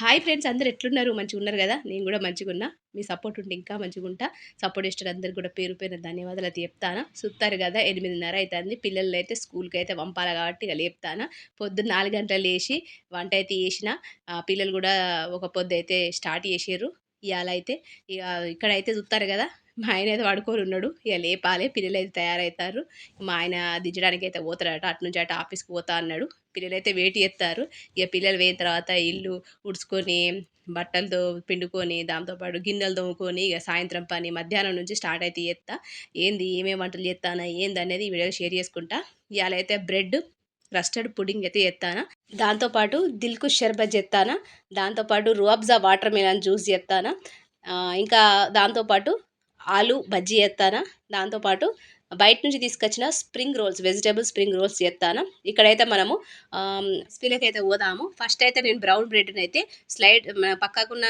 Hi friends, అందరూ ఎట్లున్నారు? మంచిగున్నారు గదా! నేను గూడా మంచిగున్నా. మీ సపోర్ట్ ఉంటే ఇంకా మంచిగుంటా. సపోర్ట్ చేసేటోళ్ళందరికీ కూడా పేరు పేరున ధన్యవాదాలయితే చెప్తానా. సుత్తారు గదా! 8:30 అయితాంది. పిల్లలనైతే స్కూల్‌కైతే పంపాల కాబట్టి ఇగ లేపుతానా. పొద్దున్న 4 గంటలకు లేసి వంటయితే చేషినా. పిల్లలు గూడా ఒక పొద్దయితే స్టార్ట్ చేషిర్రు. ఇయాలయితే ఇగ ఇక్కడైతే జూత్తారు గదా! మా ఆయనయితే పడుకొనున్నాడు. ఇగ లేపాలే. పిల్లలైతే తయారైతార్రు. మా ఆయన దించడానికైతే పోతాడట. అటునుంచి అటు ఆఫీస్‌కి పోతా అన్నాడు. పిల్లలైతే వెయిట్ జేత్తార్రు. ఇగ పిల్లలు పోయిన తర్వాత ఇల్లు ఊడ్చుకొని, బట్టలతో పిండుకొని, దాంతో పాటు గిన్నెలు తోముకొని, ఇగ సాయంత్రం పని మధ్యాహ్నం నుంచి స్టార్ట్ అయితే చేత్తా. ఏమేం వంటలు చేత్తానా, ఏందనేది ఈ వీడియోలో షేర్ చేసుకుంటా. ఇయాలైతే బ్రెడ్, కస్టర్డ్ పుడ్డింగ్ అయితే చేత్తానా. దాంతో పాటు దిల్‌కుష్ షర్బత్ చేత్తానా. దాంతో పాటు రూఅబ్జా వాటర్ మిలన్ జ్యూస్ చేత్తానా. ఇంకా దాంతో పాటు ఆలు బజ్జీ చేత్తానా. దాంతో పాటు బయట నుంచి తీసుకొచ్చిన spring rolls, vegetable spring rolls చేత్తాను. ఇక్కడైతే మనము రెసిపీలకైతే పోదాము. ఫస్ట్ అయితే నేను బ్రౌన్ బ్రెడ్‌నైతే పక్కకున్న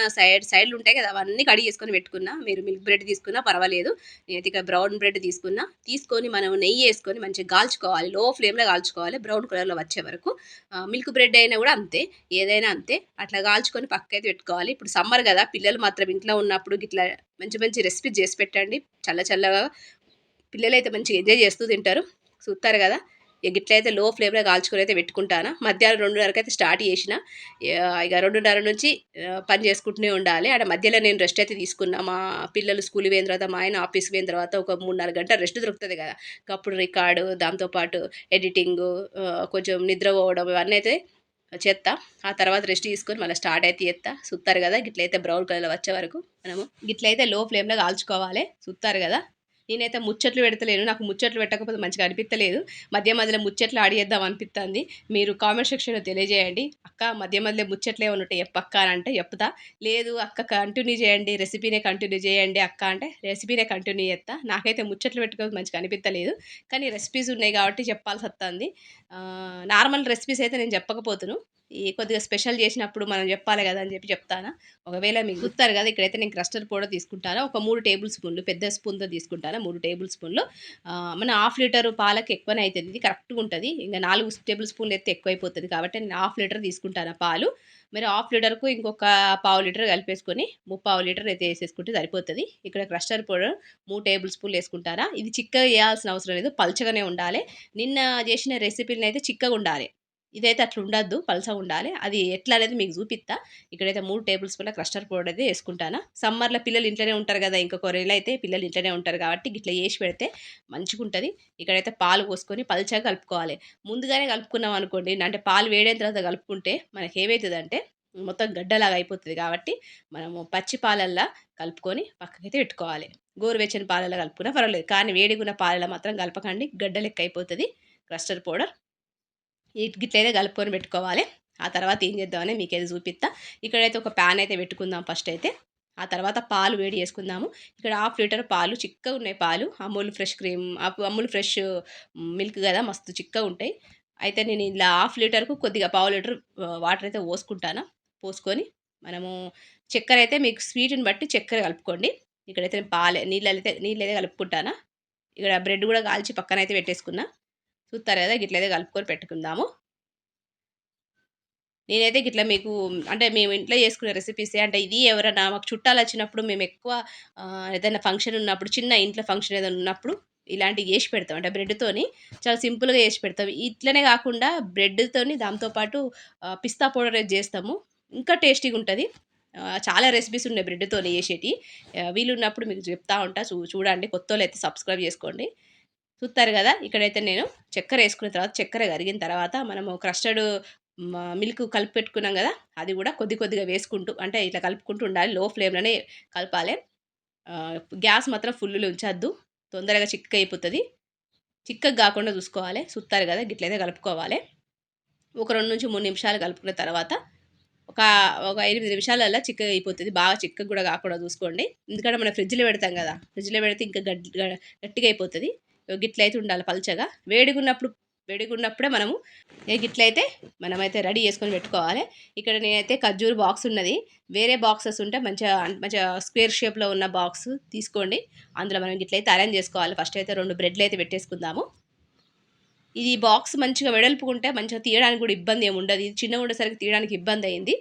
సైడ్‌లు ఉంటాయి కదా! అవన్నీ కడిగేసుకొని పెట్టుకున్నా. మీరు మిల్క్ బ్రెడ్ తీసుకున్నా పర్వాలేదు. నేనైతే ఇక్కడ బ్రౌన్ బ్రెడ్ తీసుకున్నా. తీసుకొని మనం నెయ్యేసుకొని మంచిగా కాల్చుకోవాలి. లో ఫ్లేమ్‌లో కాల్చుకోవాలి. బ్రౌన్ కలర్‌లో వచ్చే వరకు. మిల్క్ బ్రెడ్ అయినా కూడా అంతే. ఏదైనా అంతే. అట్లా కాల్చుకొని పక్కకైతే పెట్టుకోవాలి. ఇప్పుడు సమ్మర్ కదా! పిల్లలు మాత్రం ఇంట్లో ఉన్నప్పుడు గిట్లా మంచి మంచి రెసిపీస్ చేసి పెట్టండి. చల్ల చల్లగా పిల్లలైతే మంచిగా ఎంజాయ్ చేస్తూ తింటారు. చూస్తారు కదా! ఇక గిట్లయితే లో ఫ్లేమ్‌లో కాల్చుకొని అయితే పెట్టుకుంటాను. మధ్యాహ్నం 2:30కి అయితే స్టార్ట్ చేసిన. ఇక 2:30 నుంచి పని చేసుకుంటూనే ఉండాలి. ఆడ మధ్యలో నేను రెస్ట్ అయితే తీసుకున్నా. మా పిల్లలు స్కూల్‌కి పోయిన తర్వాత, మా ఆయన ఆఫీస్‌కి పోయిన తర్వాత ఒక 3, 4 గంటలు రెస్ట్ దొరుకుతది కదా! అప్పుడు రికార్డు, దాంతో పాటు ఎడిటింగు, కొంచెం నిద్ర పోవడం ఇవన్నీ అయితే చేత్తా. ఆ తర్వాత రెస్ట్ తీసుకొని మళ్ళీ స్టార్ట్ అయితే చేత్తా. చూస్తారు కదా! గిట్లయితే బ్రౌన్ కలర్‌లో వచ్చే వరకు మనము గిట్లయితే లో ఫ్లేమ్‌లో కాల్చుకోవాలి. చూస్తారు కదా! నేనైతే ముచ్చట్లు పెడతలేను. నాకు ముచ్చట్లు పెట్టకపోతే మంచిగా అనిపిత్తలేదు. మధ్యలో ముచ్చట్లు ఆడియేద్దాం అనిపిత్తంది. మీరు కామెంట్ సెక్షన్‌లో తెలియజేయండి. "అక్క మధ్య మధ్యలో ముచ్చట్లు ఏమన్నా ఉంటే చెప్పక్క" అని అంటే చెప్తా. లేదు అక్క కంటిన్యూ చేయండి. రెసిపీనే కంటిన్యూ చేయండి అక్క అంటే రెసిపీనే కంటిన్యూ చేత్తా. నాకైతే ముచ్చట్లు పెట్టుకోవడం మంచిగా అనిపిత్తలేదు. కానీ రెసిపీస్ ఉన్నాయి కాబట్టి చెప్పాల్సొత్తంది. నార్మల్ రెసిపీస్ అయితే నేను చెప్పకపోతును. ఈ కొద్దిగా స్పెషల్ చేసినప్పుడు మనం చెప్పాలి కదా! అని చెప్పి చెప్తాను. ఒకవేళ మీకు గుర్తారు కదా! ఇక్కడైతే నేను కస్టర్డ్ పౌడర్ తీసుకుంటాను. ఒక 3 టేబుల్ స్పూన్లు పెద్ద స్పూన్‌తో తీసుకుంటాను. 3 టేబుల్ స్పూన్లు. మన హాఫ్ లీటర్ పాలకి ఎక్కువనే అయితది. ఇది కరెక్ట్‌గా ఉంటది. ఇంక 4 టేబుల్ స్పూన్లు ఎత్తే ఎక్కువైపోతది కాబట్టి నేను హాఫ్ లీటర్ తీసుకుంటాను పాలు. మీరు హాఫ్ లీటర్‌కు ఇంకొక పావు లీటర్ కలిపేసుకొని ముప్పావు లీటర్ అయితే ఏసేసుకుంటే సరిపోతది. ఇక్కడ కస్టర్డ్ పౌడర్ 3 టేబుల్ స్పూన్లు ఏసుకుంటారా. ఇది చిక్కగా చేయాల్సిన అవసరం లేదు. పల్చగానే ఉండాలి. నిన్న చేసిన రెసిపీలనైతే చిక్కగుండాలి. ఇదైతే అట్లుండద్దు. పల్చగుండాలి. అది ఎట్లా అనేది మీకు జూపిత్తా. ఇక్కడైతే 3 టేబుల్ స్పూన్ల కస్టర్డ్ పౌడర్ అయితే యేసుకుంటానా. సమ్మర్‌లో పిల్లలు ఇంట్లోనే ఉంటారు గదా! ఇంకొక నెలైతే పిల్లలు ఇంట్లోనే ఉంటారు కాబట్టి గిట్ల జేసి పెడితే మంచిగుంటది. ఇక్కడైతే పాలు పోసుకొని పల్చగా కలుపుకోవాలి. ముందుగానే కలుపుకున్నాం అనుకోండి, అంటే పాలు వేడైన తర్వాత కలుపుకుంటే మనకేమైతదంటే మొత్తం గడ్డలాగా అయిపోతది కాబట్టి మనము పచ్చి పాలల్లా కలుపుకొని పక్కకైతే పెట్టుకోవాలి. గోరువెచ్చని పాలల్లో కలుపుకున్నా పర్వాలేదు. కానీ వేడిగున్న పాలల్లో మాత్రం కలపకండి. గడ్డ లెక్క అయిపోతది కస్టర్డ్ పౌడర్. గిట్లయితే కలుపుకొని పెట్టుకోవాలి. ఆ తర్వాత ఏం చేద్దామని మీకైతే చూపిత్తా. ఇక్కడైతే ఒక పాన్ అయితే పెట్టుకుందాం ఫస్ట్ అయితే. ఆ తర్వాత పాలు వేడి చేసుకుందాము. ఇక్కడ హాఫ్ లీటర్ పాలు చిక్కగున్నాయి పాలు. Amul fresh cream Amul fresh milk గదా! మస్తు చిక్కగుంటాయి. అయితే నేను ఇలా హాఫ్ లీటర్‌కు కొద్దిగా పావు లీటర్ వాటర్ అయితే పోసుకుంటాను. పోసుకొని మనము చక్కెర అయితే మీకు స్వీట్‌ని బట్టి చక్కెర కలుపుకోండి. ఇక్కడైతే నేను నీళ్ళైతే కలుపుకుంటానా. ఇక్కడ బ్రెడ్ గూడా కాల్చి పక్కనైతే పెట్టేసుకున్నా. చూత్తారు గదా! గిట్లయితే కలుపుకొని పెట్టుకుందాము. నేనైతే గిట్ల మీకు అంటే మేము ఇంట్లో చేసుకునే రెసిపీసే. అంటే ఇది ఎవరైనా మాకు చుట్టాలొచ్చినప్పుడు మేమెక్కువ ఏదైనా ఫంక్షన్ ఉన్నప్పుడు చిన్న ఇంట్లో ఫంక్షన్ ఏదైనా ఉన్నప్పుడు ఇలాంటివి జేసి పెడతాం. అంటే బ్రెడ్‌తోని చాలా సింపుల్‌గా జేసి పెడతాం. ఇట్లనే గాకుండా బ్రెడ్‌తోని దాంతో పాటు పిస్తా పౌడర్ ఏసి జేస్తాము. ఇంకా టేస్టీగుంటది. చాలా రెసిపీస్ ఉన్నాయి బ్రెడ్‌తోని జేసేటియి. వీలున్నప్పుడు మీకు చెప్తా ఉంటా. చూడండి. కొత్తోళ్ళైతే సబ్స్క్రైబ్ జేసుకోండి. చూత్తారు గదా! ఇక్కడైతే నేను చక్కెరేసుకున్న తర్వాత చక్కెర కరిగిన తర్వాత మనము క్రస్టర్డ్ మిల్క్ కలిపి పెట్టుకున్నాం గదా! అది గూడా కొద్ది కొద్దిగా వేసుకుంటూ అంటే ఇట్లా కలుపుకుంటూ ఉండాలి. లో ఫ్లేమ్‌లోనే కలపాలే. గ్యాస్ మాత్రం ఫుల్లులో ఉంచొద్దు. తొందరగా చిక్కయిపోతది. చిక్కగా గాకుండా చూసుకోవాలి. చూత్తారు గదా! గిట్లయితే కలుపుకోవాలే. ఒక 2-3 నిమిషాలు కలుపుకున్న తర్వాత ఒక ఒక 8 నిమిషాలల్ల చిక్కగయిపోతది. బాగా చిక్కగా గూడా గాకుండా చూసుకోండి. ఎందుకంటే మనం ఫ్రిడ్జ్‌లో పెడతాం గదా! ఫ్రిడ్జ్‌లో పెడితే ఇంకా గట్టిగా అయిపోతది. గిట్లయితే ఉండాలి పల్చగా. వేడిగున్నప్పుడే మనము గిట్లయితే మనమైతే రెడీ చేసుకొని పెట్టుకోవాలి. ఇక్కడ నేనైతే ఖర్జూర్ బాక్స్ ఉన్నది. వేరే బాక్సెస్ ఉంటే మంచిగా స్క్వేర్ షేప్‌లో ఉన్న బాక్స్ తీసుకోండి. అందులో మనం గిట్లయితే అరేంజ్ చేసుకోవాలి. ఫస్ట్ అయితే 2 బ్రెడ్‌లయితే పెట్టేసుకుందాము. ఇది బాక్స్ మంచిగా వెడల్పుగుంటే మంచిగా తీయడానికి గూడా ఇబ్బందేముండదు. ఇది చిన్నగుండేసరికి తీయడానికి ఇబ్బందయింది.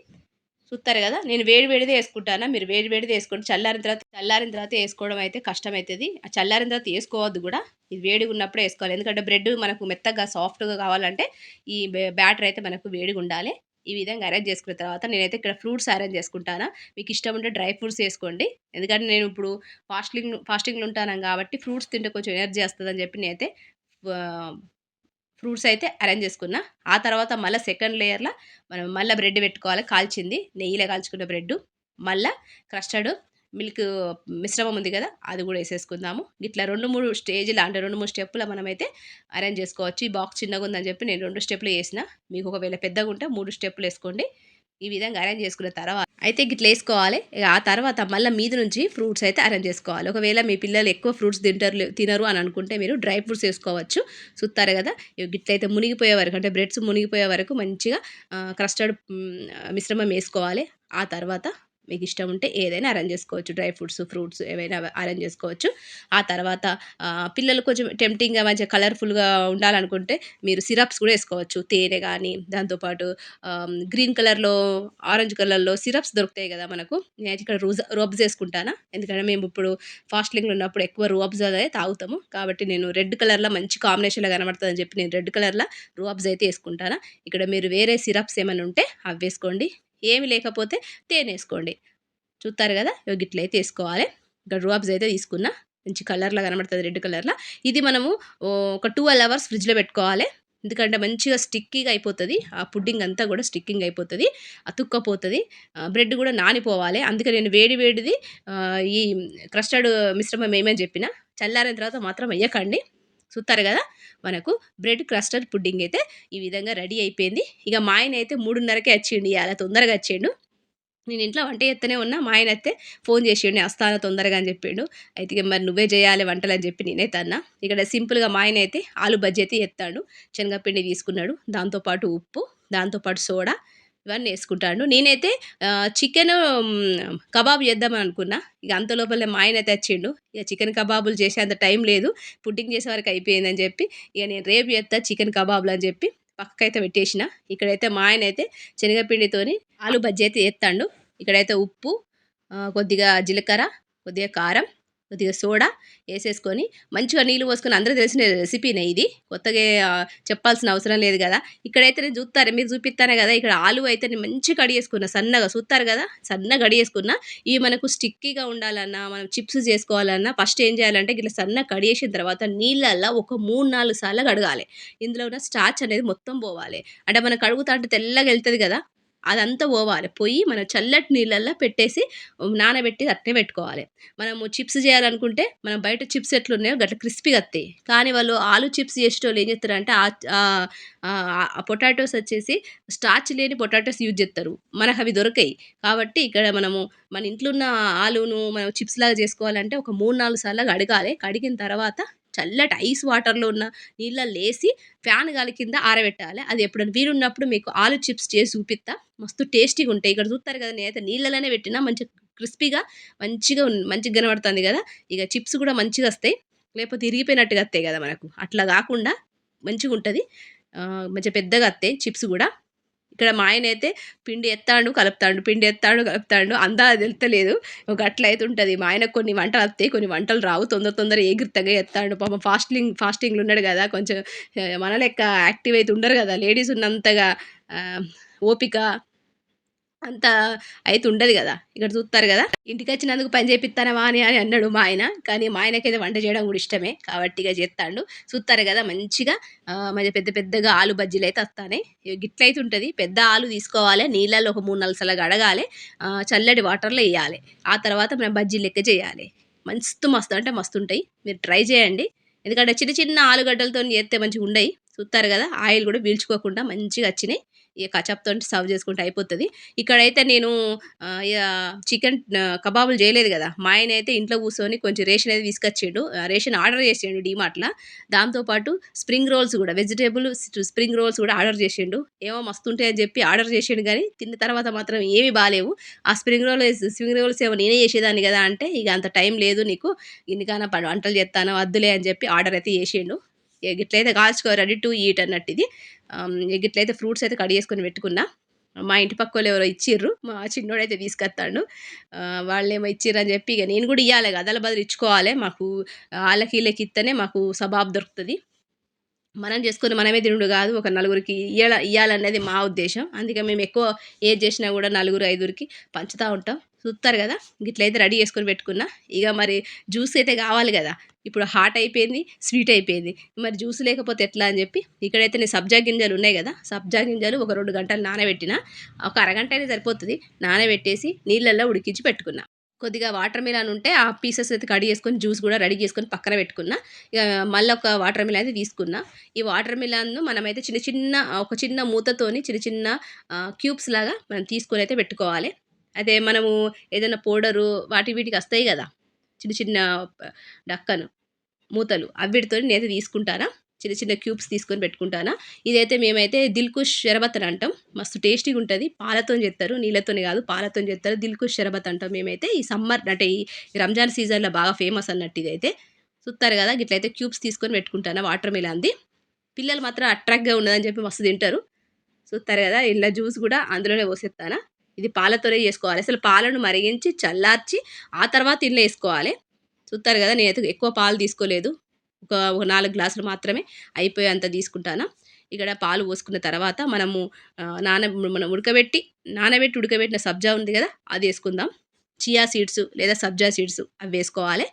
చూస్తారు కదా, నేను వేడి వేడిదే వేసుకుంటానా, మీరు వేడి వేడిదే వేసుకోండి. చల్లారిన తర్వాత వేసుకోవడం అయితే కష్టమవుతుంది. ఆ చల్లారిన తర్వాత వేసుకోవద్దు కూడా, ఇది వేడిగా ఉన్నప్పుడే వేసుకోవాలి. ఎందుకంటే బ్రెడ్ మనకు మెత్తగా సాఫ్ట్గా కావాలంటే ఈ బ్యాటర్ అయితే మనకు వేడిగా ఉండాలి. ఈ విధంగా అరేంజ్ చేసుకున్న తర్వాత నేనైతే ఇక్కడ ఫ్రూట్స్ అరేంజ్ చేసుకుంటానా. మీకు ఇష్టం ఉంటే డ్రై ఫ్రూట్స్ వేసుకోండి. ఎందుకంటే నేను ఇప్పుడు ఫాస్టింగ్లో ఉంటాను కాబట్టి ఫ్రూట్స్ తింటే కొంచెం ఎనర్జీ వస్తుందని చెప్పి నేనైతే ఫ్రూట్స్ అయితే అరేంజ్ చేసుకున్నా. ఆ తర్వాత మళ్ళీ సెకండ్ లేయర్‌ల మనం మళ్ళా బ్రెడ్ పెట్టుకోవాలి కాల్చింది. నెయ్యిలో కాల్చుకున్న బ్రెడ్డు. మళ్ళా క్రస్టర్డ్ మిల్క్ మిశ్రమం ఉంది కదా! అది కూడా ఏసేసుకుందాము. ఇట్లా 2, 3 స్టేజ్‌ల అంటే 2, 3 స్టెప్పుల మనమైతే అరేంజ్ చేసుకోవచ్చు. ఈ బాక్స్ చిన్నగుందని చెప్పి నేను 2 స్టెప్‌లు ఏసిన. మీకు ఒకవేళ పెద్దగుంటే 3 స్టెప్పులేసుకోండి. ఈ విధంగా అరేంజ్ చేసుకున్న తర్వాత అయితే గిట్లేసుకోవాలి. ఇగ ఆ తర్వాత మళ్ళా మీద నుంచి ఫ్రూట్స్ అయితే అరేంజ్ చేసుకోవాలి. ఒకవేళ మీ పిల్లలు ఎక్కువ ఫ్రూట్స్ తినరు అని అనుకుంటే మీరు డ్రై ఫ్రూట్స్ ఏసుకోవచ్చు. చూత్తారు గదా! గిట్లయితే మునిగిపోయే వరకు అంటే బ్రెడ్స్ మునిగిపోయే వరకు మంచిగా క్రస్టర్డ్ మిశ్రమం ఏసుకోవాలి. ఆ తర్వాత మీకిష్టం ఉంటే ఏదైనా అరేంజ్ చేసుకోవచ్చు. డ్రై ఫ్రూట్స్ ఏవైనా అరేంజ్ చేసుకోవచ్చు. ఆ తర్వాత పిల్లలు కొంచెం టెంప్టింగ్‌గా మంచిగా కలర్‌ఫుల్‌గా ఉండాలనుకుంటే మీరు సిరప్స్ కూడా ఏసుకోవచ్చు. తేనె గాని, దాంతో పాటు గ్రీన్ కలర్‌లో, ఆరెంజ్ కలర్‌లో సిరప్స్ దొరుకుతాయి గదా మనకు. నేనైతే ఇక్కడ రూఅబ్జా ఏసుకుంటానా. ఎందుకంటే మేమిప్పుడు ఫాస్టింగ్‌లో ఉన్నప్పుడు ఎక్కువ రూఅబ్జానే తాగుతాము. కాబట్టి నేను రెడ్ కలర్‌లో మంచి కాంబినేషన్‌లో కనబడతదని చెప్పి నేను రెడ్ కలర్‌ల రూఅబ్జా అయితే ఏసుకుంటానా. ఇక్కడ మీరు వేరే సిరప్స్ ఏమన్నా ఉంటే అవేసుకోండి. ఏమి లేకపోతే తేనేసుకోండి. చూత్తారు గదా! ఇగో గిట్లయితే ఏసుకోవాలి. ఇక్కడ రూఅబ్జా అయితే తీసుకున్నా. మంచి కలర్‌లా కనబడతది రెడ్ కలర్‌ల. ఇది మనము ఒక 12 అవర్స్ ఫ్రిడ్జ్‌లో పెట్టుకోవాలి. ఎందుకంటే మంచిగా స్టిక్కీగా అయిపోతది. ఆ పుడ్డింగ్ అంతా గూడా స్టిక్కింగ్ అయిపోతది. అతుక్కపోతది. బ్రెడ్ గూడా నానిపోవాలి. అందుకే నేను వేడి వేడిది ఈ క్రస్టర్డ్ మిశ్రమం ఏయమని జెప్పిన. చల్లారిన తర్వాత మాత్రం ఎయ్యకండి. చూత్తారు గదా! మనకు బ్రెడ్ క్రస్టర్డ్ పుడ్డింగ్ అయితే ఈ విధంగా రెడీ అయిపోయింది. ఇగ మా ఆయనైతే 3:30కే అచ్చిండు ఇయాల తొందరగా అచ్చిండు. నేను ఇంట్లో వంట చేత్తనే ఉన్నా. మా ఆయనైతే ఫోను చేసిండు. "నేను వస్తాను తొందరగా" అని చెప్పిండు. అయితే ఇగ మరి నువ్వే చేయాలి వంటలని చెప్పి నేనైతే అన్నా. ఇక్కడ సింపుల్‌గా మా ఆయనైతే ఆలు బజ్జీ అయితే చేత్తాండు. శనగపిండి తీసుకున్నాడు. దాంతో పాటు ఉప్పు, దాంతో పాటు సోడా ఇవన్నీ యేసుకుంటాండు. నేనైతే చికెను కబాబ్ చేద్దామని అనుకున్నా. ఇగ అంత లోపలే మా ఆయనైతే వచ్చిండు. ఇగ చికెన్ కబాబులు చేసేంత టైం లేదు. పుడ్డింగ్ చేసే వరకు అయిపోయిందని చెప్పి, ఇగ నేను రేపు చేత్తా చికెన్ కబాబులు అని చెప్పి పక్కకైతే పెట్టేసిన. ఇక్కడైతే మా ఆయనైతే శనగపిండితోని ఆలు బజ్జీ అయితే చేత్తాండు. ఇక్కడైతే ఉప్పు, కొద్దిగా జీలకర్ర, కొద్దిగా కారం, కొద్దిగా సోడా ఏసేసుకొని మంచిగా నీళ్ళు పోసుకొని అందరికి తెలిసిన రెసిపీనే ఇది. కొత్తగా చెప్పాల్సిన అవసరం లేదు గదా! ఇక్కడైతే నేను మీరు చూపిత్తానే గదా! ఇక్కడ ఆలు అయితే నేను మంచిగా కడిగేసుకున్నా సన్నగా. చూత్తారు గదా! సన్నగా కడిగేసుకున్నా. ఇవి మనకు స్టిక్కీగా ఉండాలన్నా, మనం చిప్స్ చేసుకోవాలన్నా ఫస్ట్ ఏం చేయాలంటే గిట్ల సన్నగా కడిగేసిన తర్వాత నీళ్ళల్ల ఒక 3, 4 సార్లు కడగాలి. ఇందులో ఉన్న స్టార్చ్ అనేది మొత్తం పోవాలి. అంటే మనం కడుగుతాంటే తెల్లగా ఎళ్తది గదా! అదంతా పోవాలి. పోయి మనం చల్లటి నీళ్ళల్లో పెట్టేసి నానబెట్టి అట్నే పెట్టుకోవాలి. మనము చిప్స్ చేయాలనుకుంటే మనం బయట చిప్స్ ఎట్లున్నాయో గట్ల క్రిస్పీగా వస్తాయి. కానీ వాళ్ళు ఆలు చిప్స్ చేసేటోళ్ళు ఏం చేస్తారంటే పొటాటోస్ వచ్చేసి స్టార్చ్ లేని పొటాటోస్ యూజ్ చేస్తారు. మనకవి దొరకయి. కాబట్టి ఇక్కడ మనము మన ఇంట్లో ఉన్న ఆలును మనం చిప్స్ లాగా చేసుకోవాలంటే ఒక 3, 4 సార్లు కడగాలి. కడిగిన తర్వాత చల్లటి ఐస్ వాటర్‌లో ఉన్న నీళ్ళల్లేసి ఫ్యాన్ గాలి కింద ఆరబెట్టాలి. అది ఎప్పుడైనా వీలున్నప్పుడు మీకు ఆలు చిప్స్ చేసి చూపిత్తా. మస్తు టేస్టీగుంటాయి. ఇక్కడ చూత్తారు కదా! నేనైతే నీళ్ళలోనే పెట్టినా మంచిగా క్రిస్పీగా మంచిగా కనబడుతుంది గదా! ఇగ చిప్స్ గూడా మంచిగొస్తాయి. లేకపోతే ఇరిగిపోయినట్టుగా వస్తాయి గదా! మనకు. అట్లా గాకుండా మంచిగుంటది. మంచిగా పెద్దగా వస్తాయి చిప్స్ గూడా. ఇక్కడ మా ఆయనైతే పిండి ఎత్తాండు, కలుపుతాండు. పిండి ఎత్తాండు, కలుపుతాండు. తెలుస్తలేదు. గట్లయితుంటది. మా ఆయనకు కొన్ని వంటలొత్తయి. కొన్ని వంటలు రావు. తొందర ఎగిరితగా ఎత్తాండు. పాపం ఫాస్టింగ్‌లో ఉన్నాడు గదా! కొంచెం మన లెక్క యాక్టివ్ అయితే ఉండరు గదా! లేడీస్ ఉన్నంతగా ఆహ్, ఓపిక అంత అయితే ఉండదు గదా! ఇక్కడ చూత్తారు గదా! ఇంటికొచ్చినందుకు పని చేపిత్తన్నవా అని అన్నాడు మా ఆయన. కానీ మా ఆయనకైతే వంట చేయడం గూడా ఇష్టమే. కాబట్టి ఇగ జేత్తాండు. చూత్తారు గదా! మంచిగా మంచిగా పెద్ద పెద్దగా ఆలు బజ్జీలైతే వత్తానాయి. ఇగ గిట్లయితే ఉంటది. పెద్ద ఆలు తీసుకోవాలి. నీళ్ళల్లో ఒక 3, 4 సార్లు కడగాలి. చల్లటి వాటర్‌లో ఎయ్యాలి. ఆ తర్వాత మనం బజ్జీ లెక్క చేయాలి. మస్తు అంటే మస్తుంటాయి. మీరు ట్రై చేయండి. ఎందుకంటే చిన్న చిన్న ఆలుగడ్డలతోని చేత్తే మంచిగుండయి. చూత్తారు గదా! ఆయిల్ గూడా పీల్చుకోకుండా మంచిగా వచ్చినాయి. ఇగ కచప్‌తోని సర్వ్ చేసుకుంటే అయిపోతది. ఇక్కడైతే నేను ఇగ చికెన్ కబాబులు చేయలేదు గదా! మా ఆయనైతే ఇంట్లో కూర్చొని కొంచెం రేషన్ అయితే తీసుకొచ్చిండు. రేషన్ ఆర్డర్ చేసిండు డీమార్ట్‌ల. దాంతో పాటు స్ప్రింగ్ రోల్స్ గూడా వెజిటబుల్ స్ప్రింగ్ రోల్స్ గూడా ఆర్డర్ చేసిండు. ఏమో మస్తుంటాయని చెప్పి ఆర్డర్ చేసిండు గానీ, తిన్న తర్వాత మాత్రం ఏమి బాలేవు. ఆ స్ప్రింగ్ రోల్స్ ఏమో నేనే చేసేదాన్ని గదా! అంటే, "ఇగ అంత టైం లేదు నీకు. ఇన్నిగానం వంటలు చేత్తాన్నవు వద్దులే" అని చెప్పి ఆర్డర్ అయితే చేసిండు. ఇగ గిట్లయితే కాల్చుకో రెడీ టు ఈట్ అన్నట్టిది. గిట్లయితే ఫ్రూట్స్ అయితే కడిగేసుకొని పెట్టుకున్నా. మా ఇంటి పక్కోళ్ళు ఎవరో ఇచ్చిర్రు. మా చిన్నోడైతే తీసుకొత్తాండు. వాళ్ళేమో ఇచ్చిర్రని చెప్పి ఇక నేను కూడా ఇయ్యాలి కదా! అదల బదులు ఇచ్చుకోవాలే. మాకు ఆళ్ళకి ఈళ్ళకి ఇత్తేనే మాకు సబాబు దొరుకుతది. మనం చేసుకొని మనమే తినుడు కాదు. ఒక నలుగురికి ఇయ్యాలనేది మా ఉద్దేశం. అందుకే మేము ఎక్కువ ఏది చేసినా కూడా నలుగురు, ఐదుగురికి పంచుతా ఉంటాం. చూత్తారు కదా! గిట్లయితే రెడీ చేసుకొని పెట్టుకున్నా. ఇక మరి జ్యూస్ అయితే కావాలి కదా! ఇప్పుడు హాట్ అయిపోయింది, స్వీట్ అయిపోయింది. మరి జ్యూస్ లేకపోతే ఎట్లా అని చెప్పి ఇక్కడైతే నేను సబ్జా గింజలు ఉన్నాయి కదా! సబ్జా గింజలు ఒక 2 గంటలు నానబెట్టిన. ఒక అరగంట అయినా సరిపోతది. నానబెట్టేసి నీళ్ళల్లో ఉడికించి పెట్టుకున్నా. కొద్దిగా వాటర్ మిలన్ ఉంటే ఆ పీసెస్ అయితే కట్ చేసుకొని జ్యూస్ కూడా రెడీ చేసుకొని పక్కన పెట్టుకున్నా. ఇక మళ్ళీ ఒక వాటర్ మిలన్ అయితే తీసుకున్నా. ఈ వాటర్ మిలన్‌ను మనమైతే చిన్న చిన్న ఒక చిన్న మూతతోని చిన్న చిన్న క్యూబ్స్ లాగా మనం తీసుకొని అయితే పెట్టుకోవాలి. అదే మనము ఏదైనా పౌడరు వాటి వీటికి వస్తాయి కదా! చిన్న చిన్న డక్కను మూతలు అవిటితోని నేనైతే తీసుకుంటానా. చిన్న చిన్న క్యూబ్స్ తీసుకొని పెట్టుకుంటానా. ఇదైతే మేమైతే దిల్‌కుష్ షర్బత్ అని అంటాం. మస్తు టేస్టీగుంటది. పాలతోని చేత్తరు. నీళ్ళతోని కాదు పాలతోని చేత్తరు. దిల్‌కుష్ షర్బత్ అంటాం మేమైతే. ఈ సమ్మర్ అంటే ఈ రంజాన్ సీజన్‌లో బాగా ఫేమస్ అన్నట్టు ఇదైతే. చూత్తారు కదా! గిట్లయితే క్యూబ్స్ తీసుకొని పెట్టుకుంటానా వాటర్ మిలన్‌ది. పిల్లలు మాత్రం అట్రాక్ట్‌గా ఉన్నదని చెప్పి మస్తు తింటారు. చూత్తారు కదా! ఇలా జ్యూస్ కూడా అందులోనే పోసేత్తానా. ఇది పాలతోనే చేసుకోవాలి. అసలు పాలను మరిగించి, చల్లార్చి ఆ తర్వాత ఇందులో ఏసుకోవాలి. చూత్తారు కదా! నేనైతే ఎక్కువ పాలు తీసుకోలేదు. ఒక 4 గ్లాసులు మాత్రమే అయిపోయేంత తీసుకుంటాను. ఇక్కడ పాలు పోసుకున్న తర్వాత మనము మనం నానబెట్టి ఉడకబెట్టిన సబ్జా ఉంది కదా! అదేసుకుందాం. చియా సీడ్స్ లేదా సబ్జా సీడ్స్ అవి వేసుకోవాలి.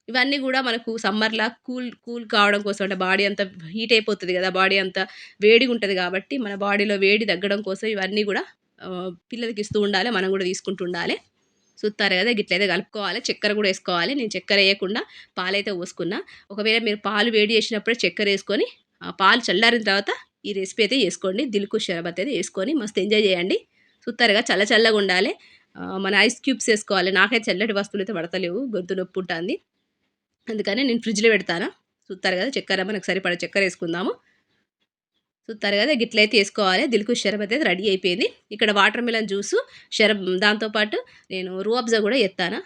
ఇవన్నీ గూడా మనకు సమ్మర్‌లా కూల్ కావడం కోసం అంటే బాడీ అంతా హీట్ అయిపోతది గదా! బాడీ అంతా వేడిగుంటది గాబట్టి, మన బాడీలో వేడి తగ్గడం కోసం ఇవన్నీ గూడా పిల్లలకి ఇస్తూ ఉండాలె. మనం గూడా తీసుకుంటూ ఉండాలె. చూత్తారు గదా! గిట్లయితే కలుపుకోవాలి. చక్కెర గూడా ఏసుకోవాలి. నేను చక్కెర ఎయకుండా పాలైతే పోసుకున్నా. ఒకవేళ మీరు పాలు వేడి చేసినప్పుడే చక్కెరేసుకొని, పాలు చల్లారిన తర్వాత ఈ రెసిపీ అయితే చేసుకోండి. దిల్‌కుష్ షర్బత్ అయితే చేసుకొని మస్తు ఎంజాయ్ చేయండి. చూత్తారుగా చల్లగుండాలె. మన ఐస్ క్యూబ్స్ ఏసుకోవాలి. నాకైతే చల్లటి వస్తువులైతే పడతలేవు. గొంతు నొప్పుంటాంది. అందుకని నేను ఫ్రిడ్జ్‌లో పెడతాను. చూత్తారు కదా! చక్కెర మనకు సరిపడా చక్కెరేసుకుందాము. చూత్తారు కదా! గిట్లయితే ఏసుకోవాలి. దిల్‌కుష్ షర్బత్ అయితే రెడీ అయిపోయింది. ఇక్కడ వాటర్ మిలన్ జ్యూసు, దాంతో పాటు నేను రూఅబ్జా గూడా ఎత్తాను.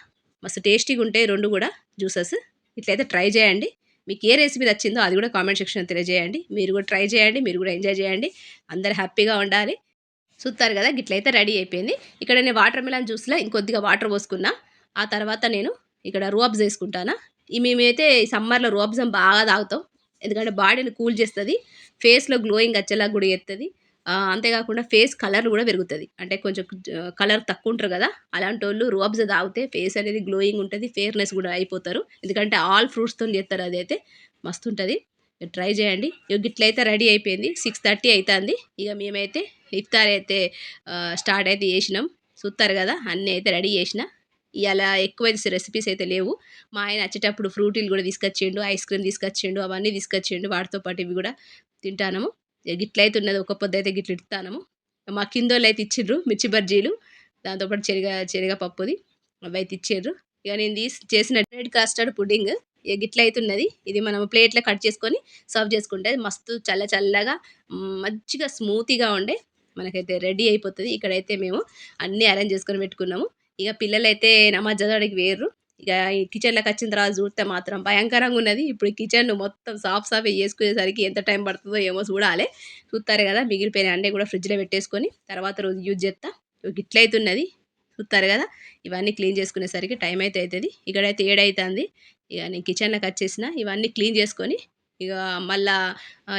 మస్తు టేస్టీగుంటాయి 2 గూడా జ్యూసెస్. ఇట్లయితే ట్రై చేయండి. మీకు ఏ రెసిపీ నచ్చిందో అది గూడా కామెంట్ సెక్షన్‌లో తెలియజేయండి. మీరు గూడా ట్రై చేయండి. మీరు గూడా ఎంజాయ్ చేయండి. అందరూ హ్యాపీగా ఉండాలి. చూత్తారు కదా! గిట్లయితే రెడీ అయిపోయింది. ఇక్కడ నేను వాటర్ మిలన్ జ్యూస్‌లో ఇంకొద్దిగా వాటర్ పోసుకున్నా. ఆ తర్వాత నేను ఇక్కడ రూఅబ్జా ఏసుకుంటానా. మేమైతే ఈ సమ్మర్‌లో రూఅబ్జాని బాగా తాగుతాం. ఎందుకంటే బాడీని కూల్ చేస్తది. ఫేస్‌లో గ్లోయింగ్ వచ్చేలాగా గూడా చేత్తది. అంతేకాకుండా ఫేస్ కలర్ గూడా పెరుగుతది. అంటే కొంచెం కలర్ తక్కువుంటారు గదా! అలాంటోళ్ళు రూఅబ్జా తాగితే ఫేస్ అనేది గ్లోయింగ్ ఉంటది. ఫెయిర్‌నెస్ గూడా అయిపోతారు. ఎందుకంటే ఆల్ ఫ్రూట్స్‌తోని చేత్తరు అదైతే. మస్తుంటది. మీరు ట్రై చేయండి. ఇగ గిట్లయితే రెడీ అయిపోయింది. 6:30 అయితాంది. ఇగ మేమైతే ఇఫ్తార్ అయితే స్టార్ట్ అయితే చేసినాం. చూత్తారు గదా! అన్నీ అయితే రెడీ చేసిన. ఇయాల ఎక్కువ రెసిపీస్ అయితే లేవు. మా ఆయన వచ్చేటప్పుడు ఫ్రూటీలు గూడా తీసుకొచ్చిండు. ఐస్ క్రీమ్ తీసుకొచ్చిండు. అవన్నీ తీసుకొచ్చిండు. వాటితో పాటు ఇవి గూడా తింటానము. ఇగ గిట్లయితే ఉన్నది. ఒక్క పొద్దయితే గిట్ల ఇడతానము. మా కిందోళ్ళైతే ఇచ్చిండ్రు మిర్చి బజ్జీలు. దాంతో పాటు శనగ పప్పుది అవైతే ఇచ్చిండ్రు. ఇగ నేను చేసిన రెడ్ కస్టర్డ్ పుడ్డింగ్ ఇగ గిట్లయితున్నది. ఇది మనం ప్లేట్‌లో కట్ చేసుకొని సర్వ్ చేసుకుంటే మస్తు చల్లగా మంచిగా స్మూతీగా ఉండే మనకైతే రెడీ అయిపోతది. ఇక్కడైతే మేము అన్నీ అరేంజ్ చేసుకొని పెట్టుకున్నాము. ఇగ పిల్లలైతే నమాజ్ చదవడానికి పోయిర్రు. ఇగ ఈ కిచెన్‌లోకొచ్చిన తర్వాత చూస్తే మాత్రం భయంకరంగున్నది. ఇప్పుడు ఈ కిచెన్‌ను మొత్తం సాఫ్ చేసుకునేసరికి ఎంత టైం పడతదో ఏమో చూడాలే. చూత్తారు గదా! మిగిలిపోయిన అన్నీ గూడా ఫ్రిడ్జ్‌లో పెట్టేసుకొని తర్వాత రోజు యూజ్ జేత్తా. గిట్లయితున్నది. చూత్తారు గదా! ఇవన్నీ క్లీన్ చేసుకునేసరికి టైం అయితే అయితది. ఇక్కడైతే 7 అయితాంది. ఇగ నేను కిచెన్‌లోకొచ్చేసిన. ఇవన్నీ క్లీన్ చేసుకొని ఇగ మళ్ళా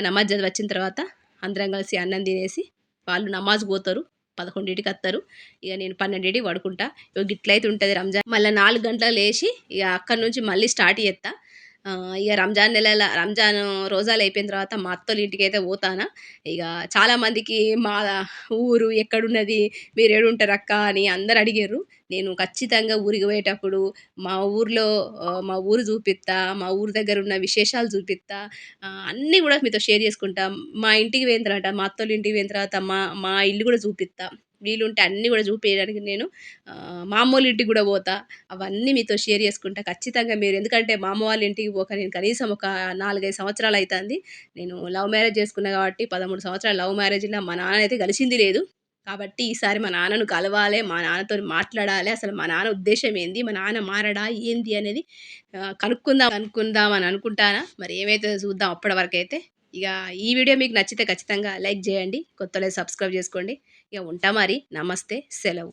నమాజ్ చదివి వచ్చిన తర్వాత అందరం కలిసి అన్నం తినేసి వాళ్ళు నమాజ్‌కి పోతారు. 11కి అత్తరు. ఇగ నేను 12కి పడుకుంటా. ఇగో గిట్లయితే ఉంటది రంజాన్. మళ్ళా 4 గంటలకు లేసి ఇగ అక్కడి నుంచి మళ్ళీ స్టార్ట్ చేత్తా. ఇగ రంజాన్ రోజాలు అయిపోయిన తర్వాత మా అత్తోళ్ళ ఇంటికైతే పోతానా. ఇగ చాలామందికి మా ఊరు ఎక్కడున్నది? మీరేడుంటారక్కా అని అందరూ అడిగిర్రు. నేను ఖచ్చితంగా ఊరికి పోయేటప్పుడు మా ఊరు చూపిత్తా. మా ఊరు దగ్గరున్న విశేషాలు చూపిత్తా. అన్నీ గూడా మీతో షేర్ చేసుకుంటా. మా ఇంటికి పోయిన తర్వాత మా అత్తోళ్ళ ఇంటికి పోయిన తర్వాత మా ఇల్లు గూడా చూపిత్తా. వీలుంటే అన్నీ గూడా చూపియడానికి నేను మా అమ్మోళ్ళ ఇంటికి గూడా పోతా. అవన్నీ మీతో షేర్ చేసుకుంటా. ఖచ్చితంగా మీరు ఎందుకంటే మా అమ్మ వాళ్ళ ఇంటికి పోక నేను కనీసం ఒక 4, 5 సంవత్సరాలయితాంది. నేను లవ్ మ్యారేజ్ చేసుకున్నా కాబట్టి 13 సంవత్సరాలు లవ్ మ్యారేజ్‌ల మా నాన్ననైతే కలిసింది లేదు. కాబట్టి ఈసారి మా నాన్నను కలవాలే, మా నాన్నతోని మాట్లాడాలే. అసలు మా నాన్న ఉద్దేశ్యం ఏంది? మా నాన్న మారడా? ఏంది అనేది కనుక్కుందాం అని అనుకుంటానా. మరి ఏమైతదో చూద్దాం అప్పటి వరకైతే. ఇగ ఈ వీడియో మీకు నచ్చితే ఖచ్చితంగా లైక్ జేయండి. కొత్తోళ్ళైతే సబ్స్క్రైబ్ జేసుకోండి. ఇక ఉంటా మరి. నమస్తే. సెలవు.